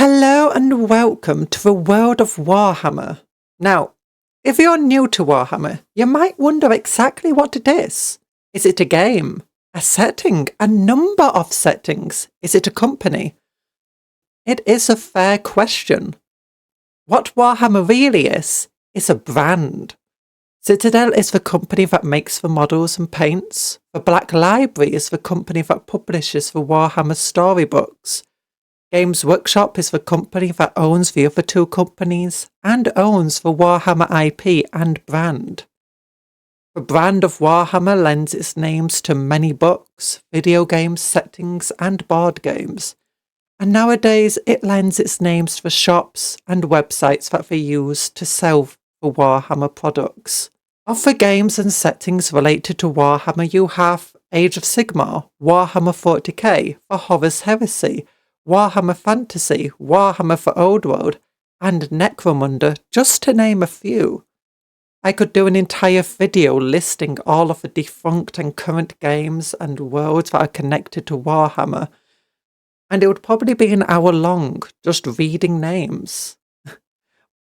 Hello and welcome to the world of Warhammer. Now, if you're new to Warhammer, you might wonder exactly what it is. Is it a game? A setting? A number of settings? Is it a company? It is a fair question. What Warhammer really is a brand. Citadel is the company that makes the models and paints. The Black Library is the company that publishes the Warhammer storybooks. Games Workshop is the company that owns the other two companies and owns the Warhammer IP and brand. The brand of Warhammer lends its names to many books, video games, settings and board games. And nowadays it lends its names to the shops and websites that they use to sell the Warhammer products. Of the games and settings related to Warhammer you have Age of Sigmar, Warhammer 40k, the Horus Heresy, Warhammer Fantasy, Warhammer the Old World, and Necromunda, just to name a few. I could do an entire video listing all of the defunct and current games and worlds that are connected to Warhammer, and it would probably be an hour long just reading names.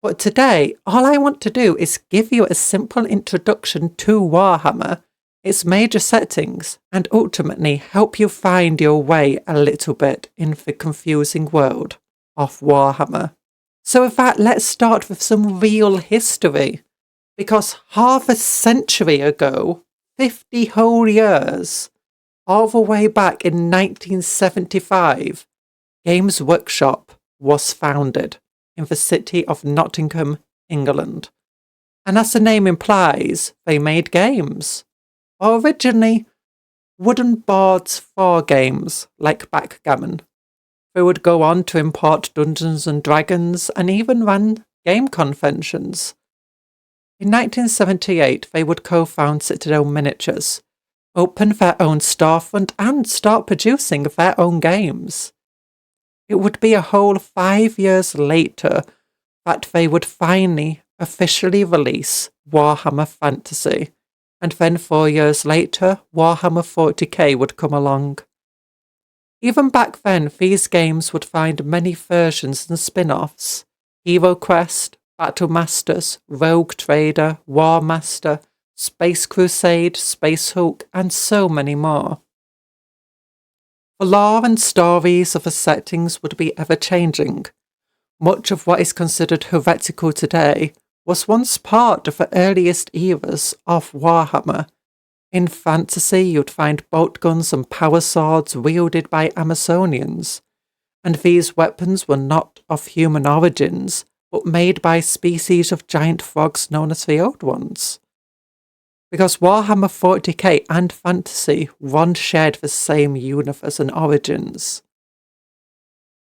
But today, all I want to do is give you a simple introduction to Warhammer, its major settings, and ultimately help you find your way a little bit in the confusing world of Warhammer. So with that, let's start with some real history, because half a century ago, 50 whole years, all the way back in 1975, Games Workshop was founded in the city of Nottingham, England. And as the name implies, they made games. Originally, wooden boards for games like backgammon. They would go on to import Dungeons and Dragons and even ran game conventions. In 1978, they would co-found Citadel Miniatures, open their own storefront and start producing their own games. It would be a whole 5 years later that they would finally officially release Warhammer Fantasy. And then 4 years later, Warhammer 40k would come along. Even back then, these games would find many versions and spin-offs. Hero Quest, Battle Masters, Rogue Trader, War Master, Space Crusade, Space Hulk, and so many more. The lore and stories of the settings would be ever-changing. Much of what is considered heretical today was once part of the earliest eras of Warhammer. In fantasy, you'd find bolt guns and power swords wielded by Amazonians, and these weapons were not of human origins, but made by species of giant frogs known as the Old Ones. Because Warhammer 40k and fantasy once shared the same universe and origins.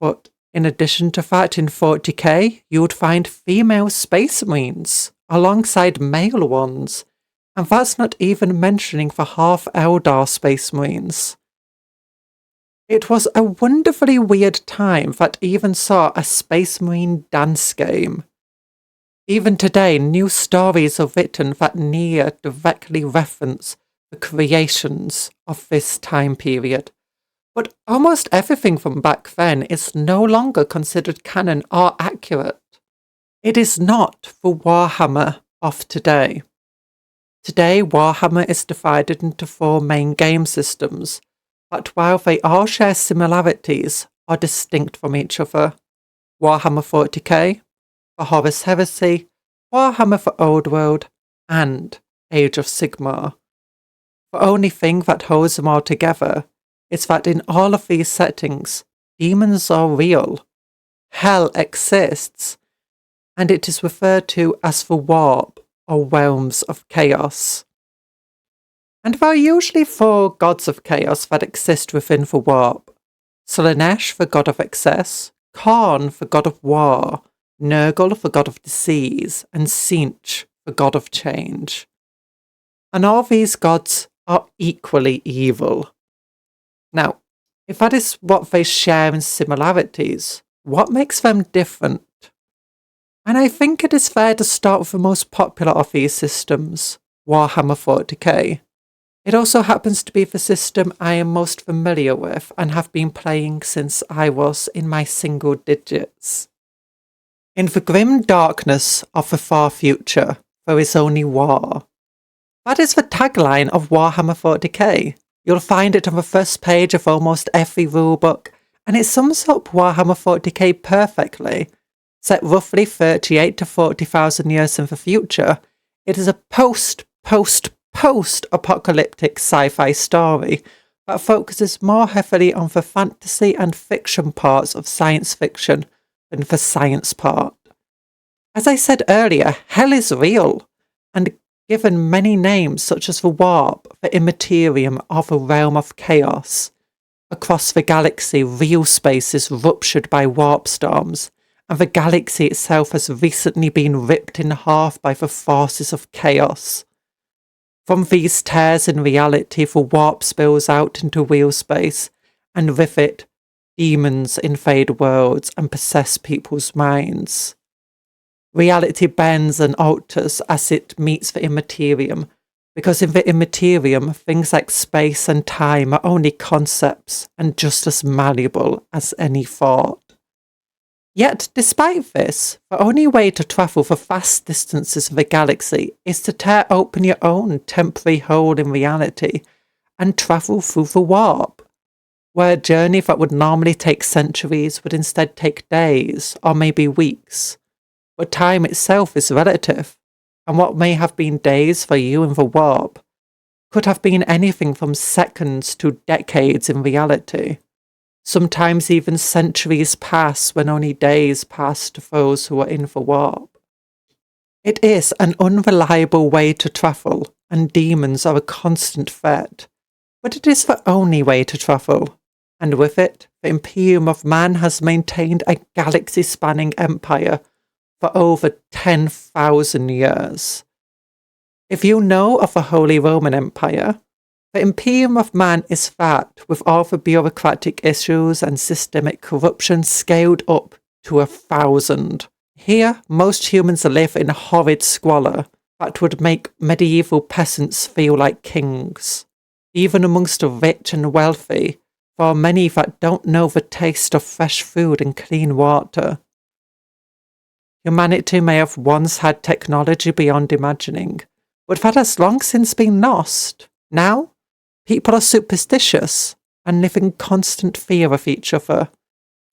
But in addition to that, in 40k, you would find female space marines alongside male ones, and that's not even mentioning the half-Eldar space marines. It was a wonderfully weird time that even saw a space marine dance game. Even today, new stories are written that near directly reference the creations of this time period. But almost everything from back then is no longer considered canon or accurate. It is not the Warhammer of today. Today, Warhammer is divided into 4 main game systems, but while they all share similarities, are distinct from each other. Warhammer 40k, the Horus Heresy, Warhammer the Old World, and Age of Sigmar. The only thing that holds them all together is that in all of these settings, demons are real, hell exists, and it is referred to as the warp or realms of chaos. And there are usually 4 gods of chaos that exist within the warp. Slanesh, the god of excess, Khorne, the god of war, Nurgle, the god of disease, and Tzeentch, the god of change. And all these gods are equally evil. Now, if that is what they share in similarities, what makes them different? And I think it is fair to start with the most popular of these systems, Warhammer 40k. It also happens to be the system I am most familiar with and have been playing since I was in my single digits. In the grim darkness of the far future, there is only war. That is the tagline of Warhammer 40k. You'll find it on the first page of almost every rulebook, and it sums up Warhammer 40k perfectly. Set roughly 38 to 40,000 years in the future, it is a post-apocalyptic sci-fi story that focuses more heavily on the fantasy and fiction parts of science fiction than the science part. As I said earlier, hell is real, and given many names such as the Warp, the Immaterium, or the Realm of Chaos. Across the galaxy, real space is ruptured by warp storms, and the galaxy itself has recently been ripped in half by the forces of chaos. From these tears in reality, the warp spills out into real space, and with it, demons invade worlds and possess people's minds. Reality bends and alters as it meets the Immaterium, because in the Immaterium, things like space and time are only concepts and just as malleable as any thought. Yet, despite this, the only way to travel the vast distances of the galaxy is to tear open your own temporary hole in reality and travel through the warp, where a journey that would normally take centuries would instead take days or maybe weeks. But time itself is relative, and what may have been days for you in the warp could have been anything from seconds to decades in reality. Sometimes even centuries pass when only days pass to those who are in the warp. It is an unreliable way to travel, and demons are a constant threat, but it is the only way to travel, and with it, the Imperium of Man has maintained a galaxy-spanning empire for over 10,000 years. If you know of the Holy Roman Empire, the Imperium of Man is that, with all the bureaucratic issues and systemic corruption scaled up to 1,000. Here, most humans live in horrid squalor that would make medieval peasants feel like kings. Even amongst the rich and wealthy, there are many that don't know the taste of fresh food and clean water. Humanity may have once had technology beyond imagining, but that has long since been lost. Now, people are superstitious and live in constant fear of each other.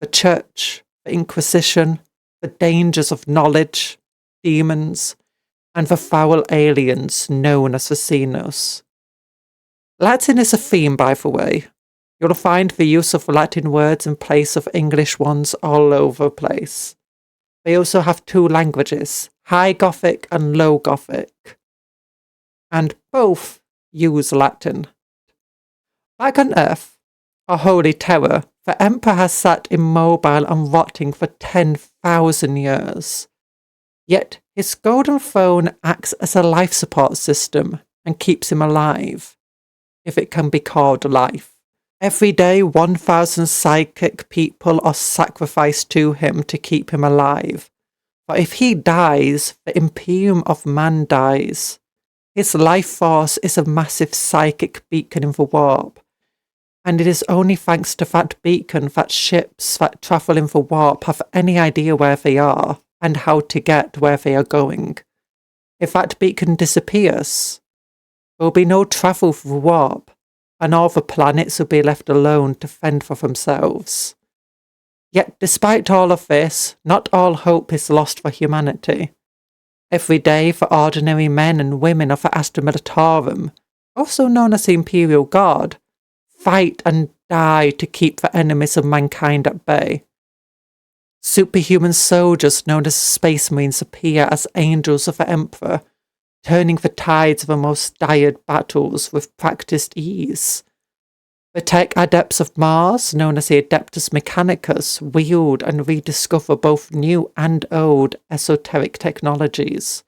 The Church, the Inquisition, the dangers of knowledge, demons, and the foul aliens known as the Xenos. Latin is a theme, by the way. You'll find the use of Latin words in place of English ones all over the place. They also have two languages, High Gothic and Low Gothic, and both use Latin. Back on Earth, our holy terror, the Emperor has sat immobile and rotting for 10,000 years. Yet his golden throne acts as a life support system and keeps him alive, if it can be called life. Every day 1,000 psychic people are sacrificed to him to keep him alive. For if he dies, the Imperium of Man dies. His life force is a massive psychic beacon in the warp, and it is only thanks to that beacon that ships that travel in the warp have any idea where they are and how to get where they are going. If that beacon disappears, there will be no travel through the warp, and all the planets will be left alone to fend for themselves. Yet despite all of this, not all hope is lost for humanity. Every day the ordinary men and women of the Astra Militarum, also known as the Imperial Guard, fight and die to keep the enemies of mankind at bay. Superhuman soldiers known as Space Marines appear as angels of the Emperor, turning the tides of the most dire battles with practiced ease. The tech adepts of Mars, known as the Adeptus Mechanicus, wield and rediscover both new and old esoteric technologies.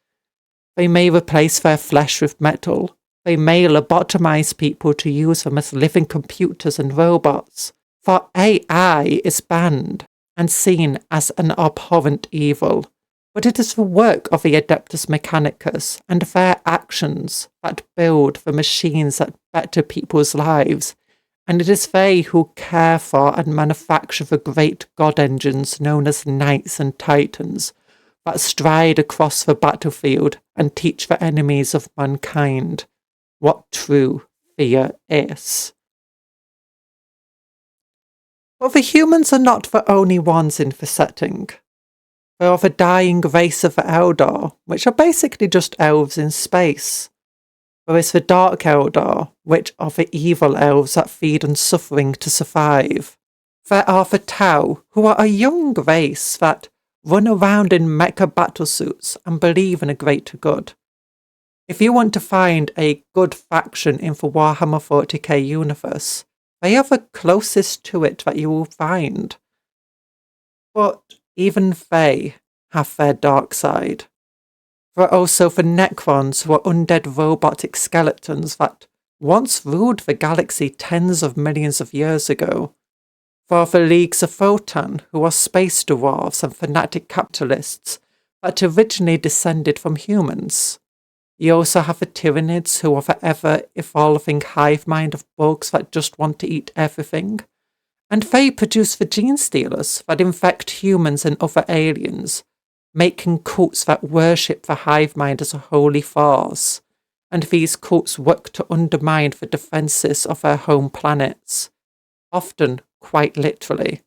They may replace their flesh with metal. They may lobotomize people to use them as living computers and robots. For AI is banned and seen as an abhorrent evil. but it is the work of the Adeptus Mechanicus and their actions that build the machines that better people's lives, and it is they who care for and manufacture the great god engines known as Knights and Titans that stride across the battlefield and teach the enemies of mankind what true fear is. But the humans are not the only ones in the setting. There are the dying race of the Eldar, which are basically just elves in space. There is the Dark Eldar, which are the evil elves that feed on suffering to survive. There are the Tau, who are a young race that run around in mecha battlesuits and believe in a greater good. If you want to find a good faction in the Warhammer 40k universe, they are the closest to it that you will find. But even they have their dark side. There are also the Necrons, who are undead robotic skeletons that once ruled the galaxy tens of millions of years ago. There are the Leagues of Photon, who are space dwarves and fanatic capitalists that originally descended from humans. You also have the Tyranids, who are the ever-evolving hive mind of bugs that just want to eat everything. And they produce the gene stealers that infect humans and other aliens, making cults that worship the hive mind as a holy farce. And these cults work to undermine the defences of their home planets, often quite literally.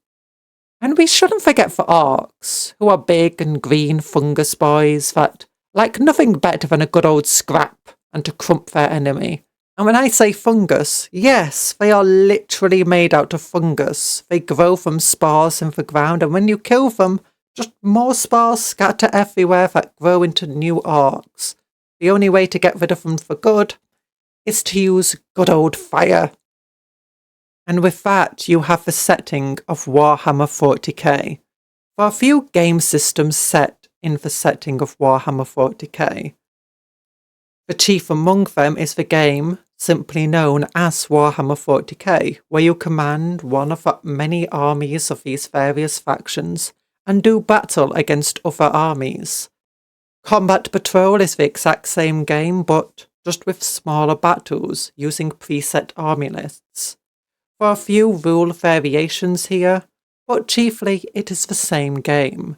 And we shouldn't forget the Orcs, who are big and green fungus boys that like nothing better than a good old scrap and to crump their enemy. And when I say fungus, yes, they are literally made out of fungus. They grow from spores in the ground, and when you kill them, just more spores scatter everywhere that grow into new orcs. The only way to get rid of them for good is to use good old fire. And with that, you have the setting of Warhammer 40k. There are a few game systems set in the setting of Warhammer 40k. The chief among them is the game simply known as Warhammer 40k, where you command one of the many armies of these various factions and do battle against other armies. Combat Patrol is the exact same game, but just with smaller battles using preset army lists. There are a few rule variations here, but chiefly it is the same game.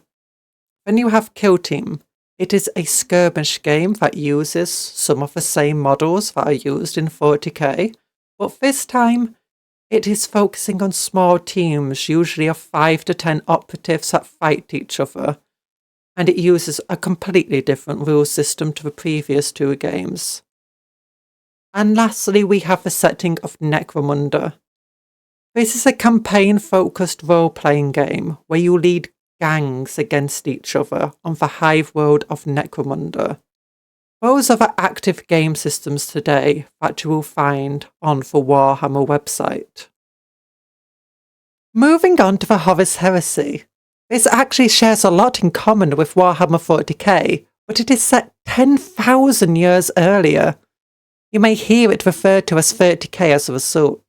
Then you have Kill Team. It is a skirmish game that uses some of the same models that are used in 40k, but this time it is focusing on small teams, usually of 5 to 10 operatives that fight each other, and it uses a completely different rule system to the previous two games. And lastly, we have the setting of Necromunda. This is a campaign-focused role-playing game where you lead gangs against each other on the hive world of Necromunda. Those are the active game systems today that you will find on the Warhammer website. Moving on to the Horus Heresy. This actually shares a lot in common with Warhammer 40k, but it is set 10,000 years earlier. You may hear it referred to as 30k as a result.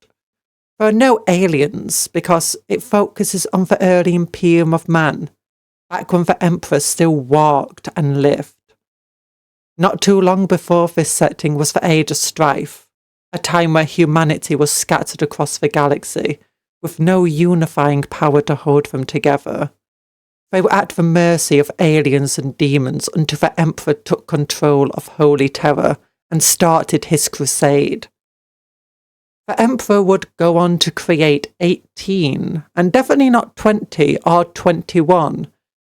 There are no aliens because it focuses on the early Imperium of Man, back when the Emperor still walked and lived. Not too long before this setting was the Age of Strife, a time where humanity was scattered across the galaxy, with no unifying power to hold them together. They were at the mercy of aliens and demons until the Emperor took control of Holy Terror and started his crusade. The Emperor would go on to create 18, and definitely not 20 or 21,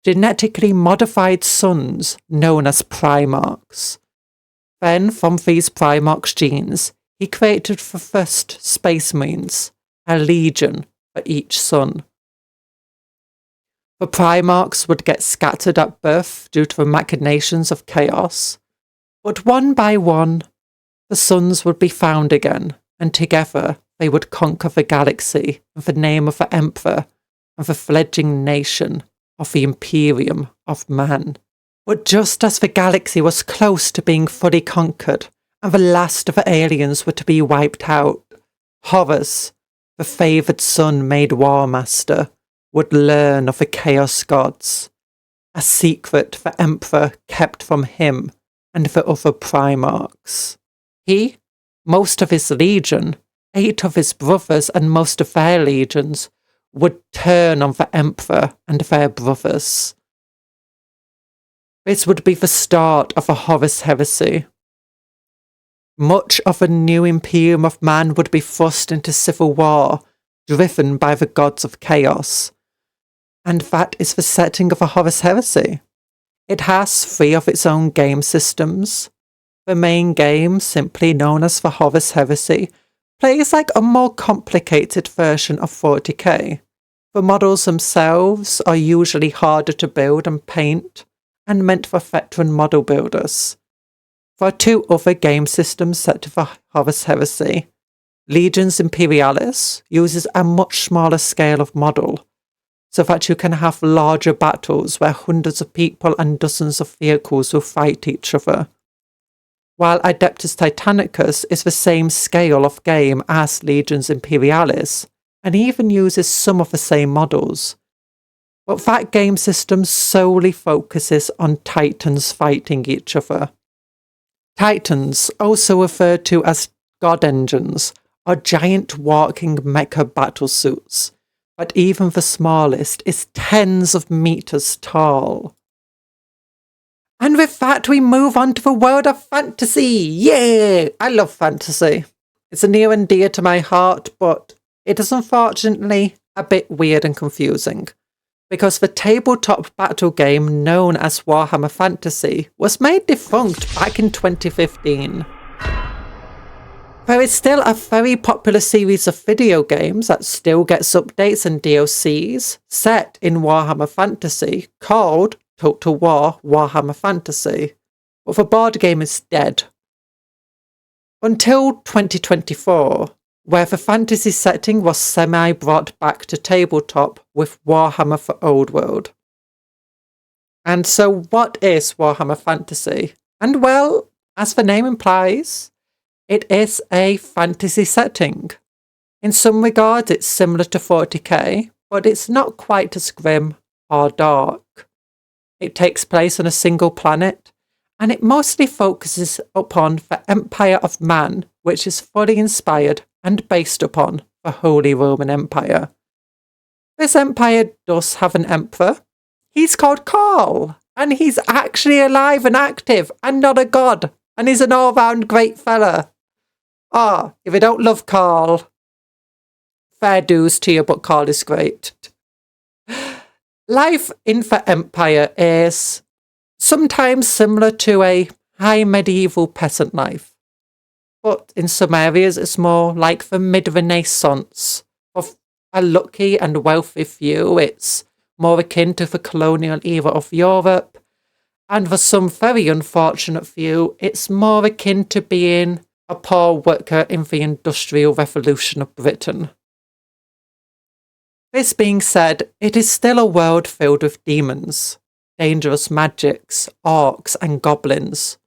genetically modified sons known as Primarchs. Then, from these Primarch genes, he created the first Space Marines, a legion for each son. The Primarchs would get scattered at birth due to the machinations of chaos, but one by one, the sons would be found again, and together they would conquer the galaxy in the name of the Emperor and the fledgling nation of the Imperium of Man. But just as the galaxy was close to being fully conquered and the last of the aliens were to be wiped out, Horus, the favoured son made War Master, would learn of the Chaos Gods, a secret the Emperor kept from him and the other Primarchs. He, most of his legion, 8 of his brothers and most of their legions would turn on the Emperor and their brothers. This would be the start of a Horus Heresy. Much of the new Imperium of Man would be thrust into civil war, driven by the gods of chaos. And that is the setting of a Horus Heresy. It has 3 of its own game systems. The main game, simply known as the Horus Heresy, plays like a more complicated version of 40k. The models themselves are usually harder to build and paint, and meant for veteran model builders. There are 2 other game systems set to the Horus Heresy. Legions Imperialis uses a much smaller scale of model, so that you can have larger battles where hundreds of people and dozens of vehicles will fight each other. While Adeptus Titanicus is the same scale of game as Legions Imperialis, and even uses some of the same models, but that game system solely focuses on Titans fighting each other. Titans, also referred to as God Engines, are giant walking mecha battlesuits, but even the smallest is tens of meters tall. And with that, we move on to the world of fantasy. Yeah! I love fantasy. It's near and dear to my heart, but it is unfortunately a bit weird and confusing, because the tabletop battle game known as Warhammer Fantasy was made defunct back in 2015. There is still a very popular series of video games that still gets updates and DLCs set in Warhammer Fantasy called Total War Warhammer Fantasy, but the board game is dead. Until 2024, where the fantasy setting was semi-brought back to tabletop with Warhammer the Old World. And so what is Warhammer Fantasy? And well, as the name implies, it is a fantasy setting. In some regards it's similar to 40k, but it's not quite as grim or dark. It takes place on a single planet, and it mostly focuses upon the Empire of Man, which is fully inspired and based upon the Holy Roman Empire. This empire does have an emperor. He's called Karl, and he's actually alive and active and not a god, and he's an all-round great fella. If you don't love Karl, fair dues to you, but Karl is great. Life in the Empire is sometimes similar to a high medieval peasant life, but in some areas it's more like the mid-Renaissance. For a lucky and wealthy few, it's more akin to the colonial era of Europe, and for some very unfortunate few, it's more akin to being a poor worker in the Industrial Revolution of Britain. This being said, it is still a world filled with demons, dangerous magics, orcs and goblins,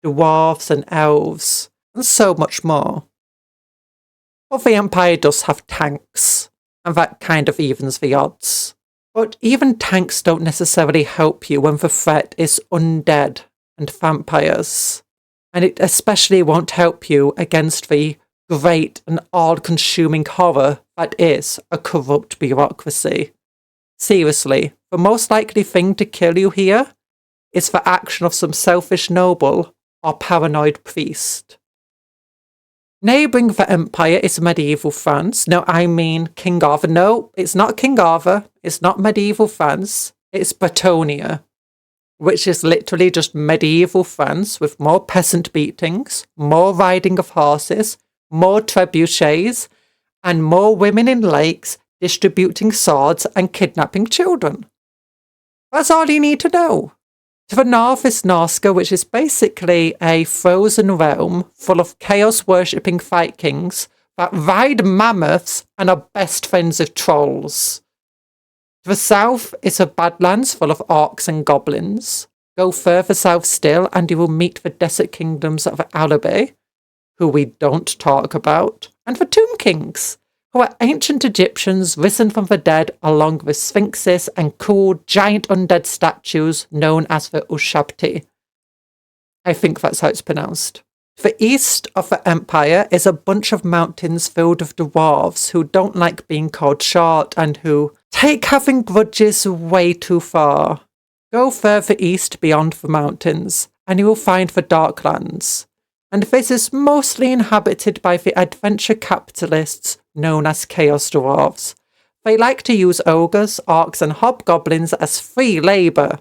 dwarves and elves, and so much more. But the Empire does have tanks, and that kind of evens the odds. But even tanks don't necessarily help you when the threat is undead and vampires. And it especially won't help you against the great and all-consuming horror that is a corrupt bureaucracy. Seriously, the most likely thing to kill you here is the action of some selfish noble or paranoid priest. Neighbouring the Empire is medieval France. No, I mean King Arthur. No, it's not King Arthur. It's not medieval France. It's Bretonia, which is literally just medieval France with more peasant beatings, more riding of horses, more trebuchets, and more women in lakes distributing swords and kidnapping children. That's all you need to know. To the north is Norska, which is basically a frozen realm full of chaos-worshipping Vikings that ride mammoths and are best friends with trolls. To the south is a Badlands full of orcs and goblins. Go further south still and you will meet the desert kingdoms of Araby, who we don't talk about, and the Tomb Kings, who are ancient Egyptians risen from the dead along with sphinxes and cool giant undead statues known as the Ushabti. I think that's how it's pronounced. To the east of the empire is a bunch of mountains filled with dwarves who don't like being called short and who take having grudges way too far. Go further east beyond the mountains and you will find the Darklands, and this is mostly inhabited by the adventure capitalists known as Chaos Dwarves. They like to use ogres, orcs and hobgoblins as free labour.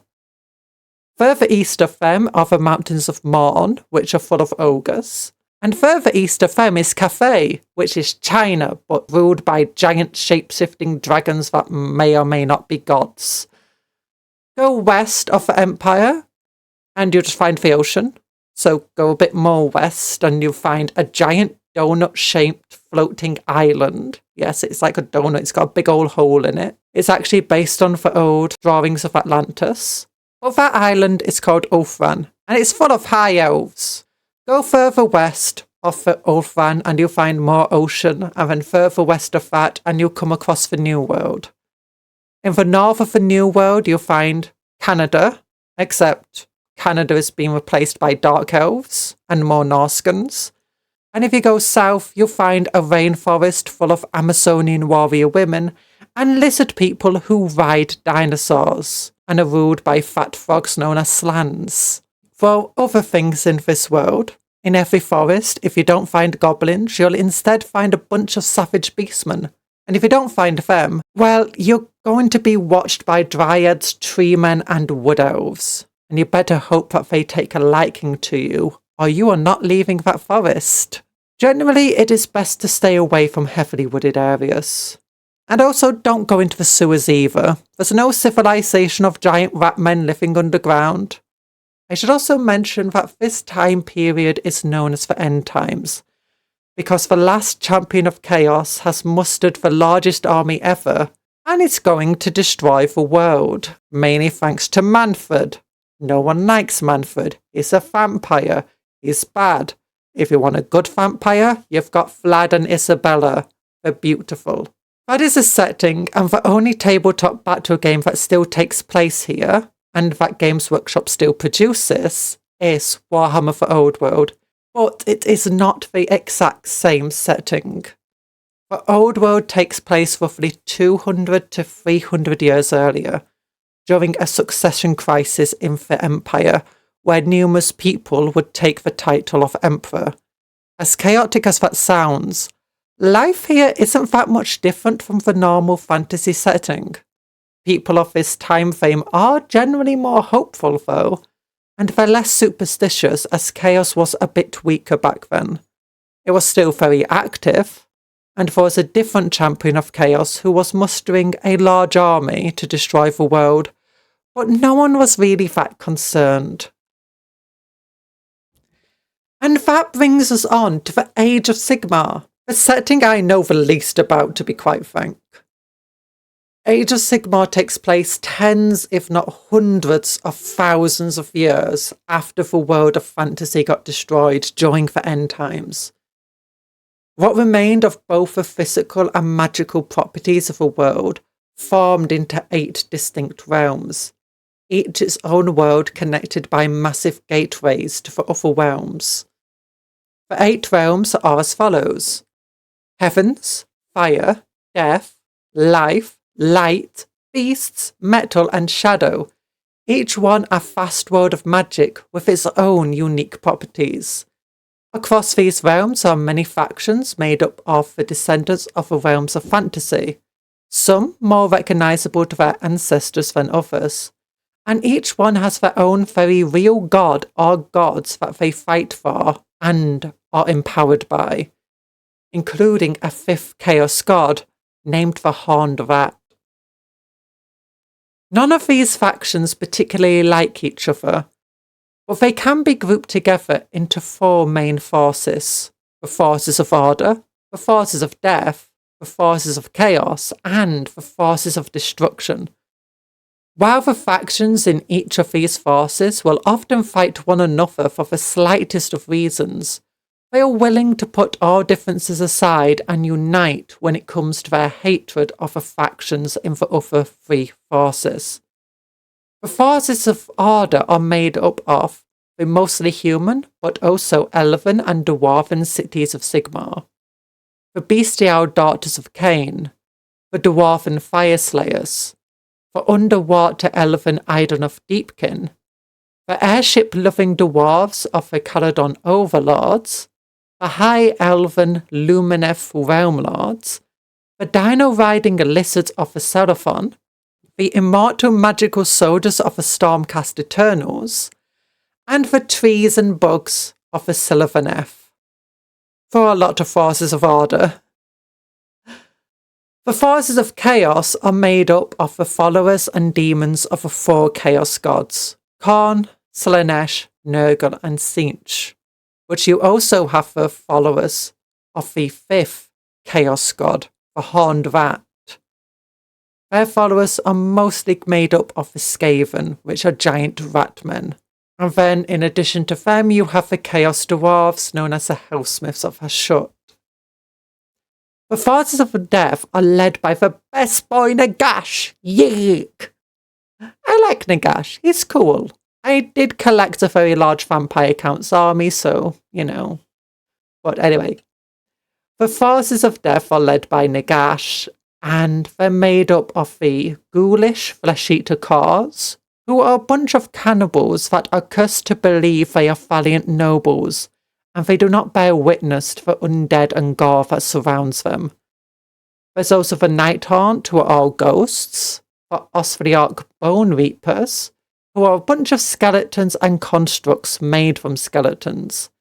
Further east of them are the Mountains of Morn, which are full of ogres. And further east of them is Cathay, which is China, but ruled by giant shape-shifting dragons that may or may not be gods. Go west of the Empire, and you'll just find the ocean. So go a bit more west, and you'll find a giant donut-shaped floating island. Yes, it's like a donut. It's got a big old hole in it. It's actually based on the old drawings of Atlantis. But that island is called Ulthran, and it's full of high elves. Go further west of the Ulthran and you'll find more ocean, and then further west of that and you'll come across the New World. In the north of the New World you'll find Canada, except Canada is being replaced by Dark Elves and more Norskans. And if you go south you'll find a rainforest full of Amazonian warrior women and lizard people who ride dinosaurs and are ruled by fat frogs known as slans. For other things in this world, in every forest, if you don't find goblins, you'll instead find a bunch of savage beastmen. And if you don't find them, well, you're going to be watched by dryads, treemen, and wood elves. And you better hope that they take a liking to you, or you are not leaving that forest. Generally, it is best to stay away from heavily wooded areas. And also, don't go into the sewers either. There's no civilization of giant rat men living underground. I should also mention that this time period is known as the End Times, because the last champion of chaos has mustered the largest army ever, and it's going to destroy the world, mainly thanks to Manfred. No one likes Manfred. He's a vampire. He's bad. If you want a good vampire, you've got Vlad and Isabella. They're beautiful. That is a setting, and the only tabletop battle game that still takes place here, and that Games Workshop still produces, is Warhammer the Old World, but it is not the exact same setting. The Old World takes place roughly 200 to 300 years earlier, during a succession crisis in the Empire, where numerous people would take the title of Emperor. As chaotic as that sounds, life here isn't that much different from the normal fantasy setting. People of this time frame are generally more hopeful though, and they're less superstitious as chaos was a bit weaker back then. It was still very active, and there was a different champion of chaos who was mustering a large army to destroy the world, but no one was really that concerned. And that brings us on to the Age of Sigmar, a setting I know the least about, to be quite frank. Age of Sigmar takes place tens, if not hundreds of thousands of years after the world of fantasy got destroyed during the End Times. What remained of both the physical and magical properties of the world formed into 8 distinct realms, each its own world connected by massive gateways to the other realms. The 8 realms are as follows: Heavens, Fire, Death, Life, Light, Beasts, Metal and Shadow, each one a vast world of magic with its own unique properties. Across these realms are many factions made up of the descendants of the realms of fantasy, some more recognisable to their ancestors than others, and each one has their own very real god or gods that they fight for and are empowered by, including a 5th chaos god named the Horned Rat. None of these factions particularly like each other, but they can be grouped together into 4 main forces: the forces of order, the forces of death, the forces of chaos, and the forces of destruction. While the factions in each of these forces will often fight one another for the slightest of reasons, They are willing to put all differences aside and unite when it comes to their hatred of the factions in the other three forces. The forces of Order are made up of the mostly human, but also elven and dwarven cities of Sigmar, the bestial daughters of Cain, the dwarven fire slayers, the underwater elven Eidon of Deepkin, the airship-loving dwarves of the Caledon overlords, the high elven Lumineth realm lords, the dino-riding lizards of the Seraphon, the immortal magical soldiers of the Stormcast Eternals, and the trees and bugs of the Sylvaneth. For a lot of forces of Order. The forces of Chaos are made up of the followers and demons of the four Chaos gods, Khorne, Slaanesh, Nurgle and Tzeentch, but you also have the followers of the fifth Chaos god, the Horned Rat. Their followers are mostly made up of the Skaven, which are giant rat men. And then, in addition to them, you have the Chaos Dwarves, known as the Hellsmiths of Hashut. The forces of Death are led by the best boy Nagash. Yeek! I like Nagash, he's cool. I did collect a very large Vampire Count's army, so, you know. But anyway, the forces of Death are led by Nagash, and they're made up of the ghoulish flesh-eater Khors, who are a bunch of cannibals that are cursed to believe they are valiant nobles, and they do not bear witness to the undead and gore that surrounds them. There's also the Nighthaunt, who are all ghosts, the Osthriarch Bone Reapers, who are a bunch of skeletons and constructs made from skeletons.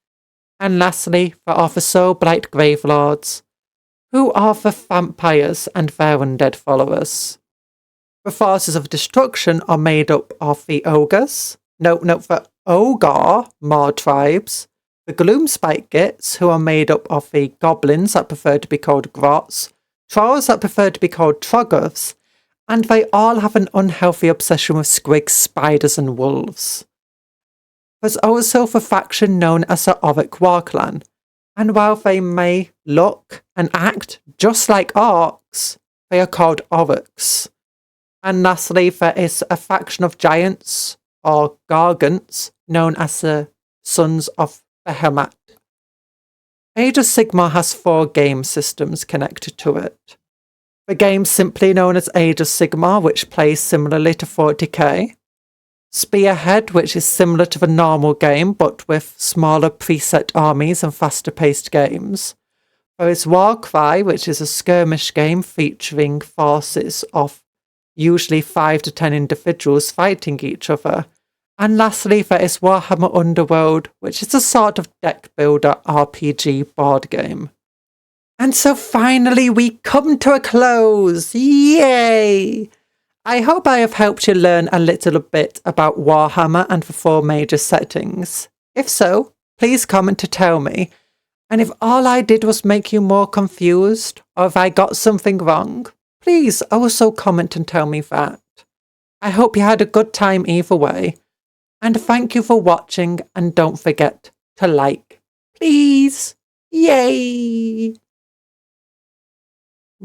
And lastly, there are the Soulblight Gravelords, who are the vampires and their undead followers. The forces of destruction are made up of the ogres, the ogre Maw tribes, the Gloomspite Gits, who are made up of the goblins that prefer to be called grots, trolls that prefer to be called troggoths, and they all have an unhealthy obsession with squigs, spiders and wolves. There's also the faction known as the Orc War Clan, and while they may look and act just like orcs, they are called orcs. And lastly, there is a faction of giants, or gargants, known as the Sons of Behemoth. Age of Sigmar has 4 game systems connected to it. The game simply known as Age of Sigmar, which plays similarly to 40k. Spearhead, which is similar to the normal game, but with smaller preset armies and faster paced games. There is Warcry, which is a skirmish game featuring forces of usually 5 to 10 individuals fighting each other. And lastly, there is Warhammer Underworld, which is a sort of deck builder RPG board game. And so finally we come to a close. Yay! I hope I have helped you learn a little bit about Warhammer and the 4 major settings. If so, please comment to tell me. And if all I did was make you more confused, or if I got something wrong, please also comment and tell me that. I hope you had a good time either way. And thank you for watching, and don't forget to like. Please! Yay!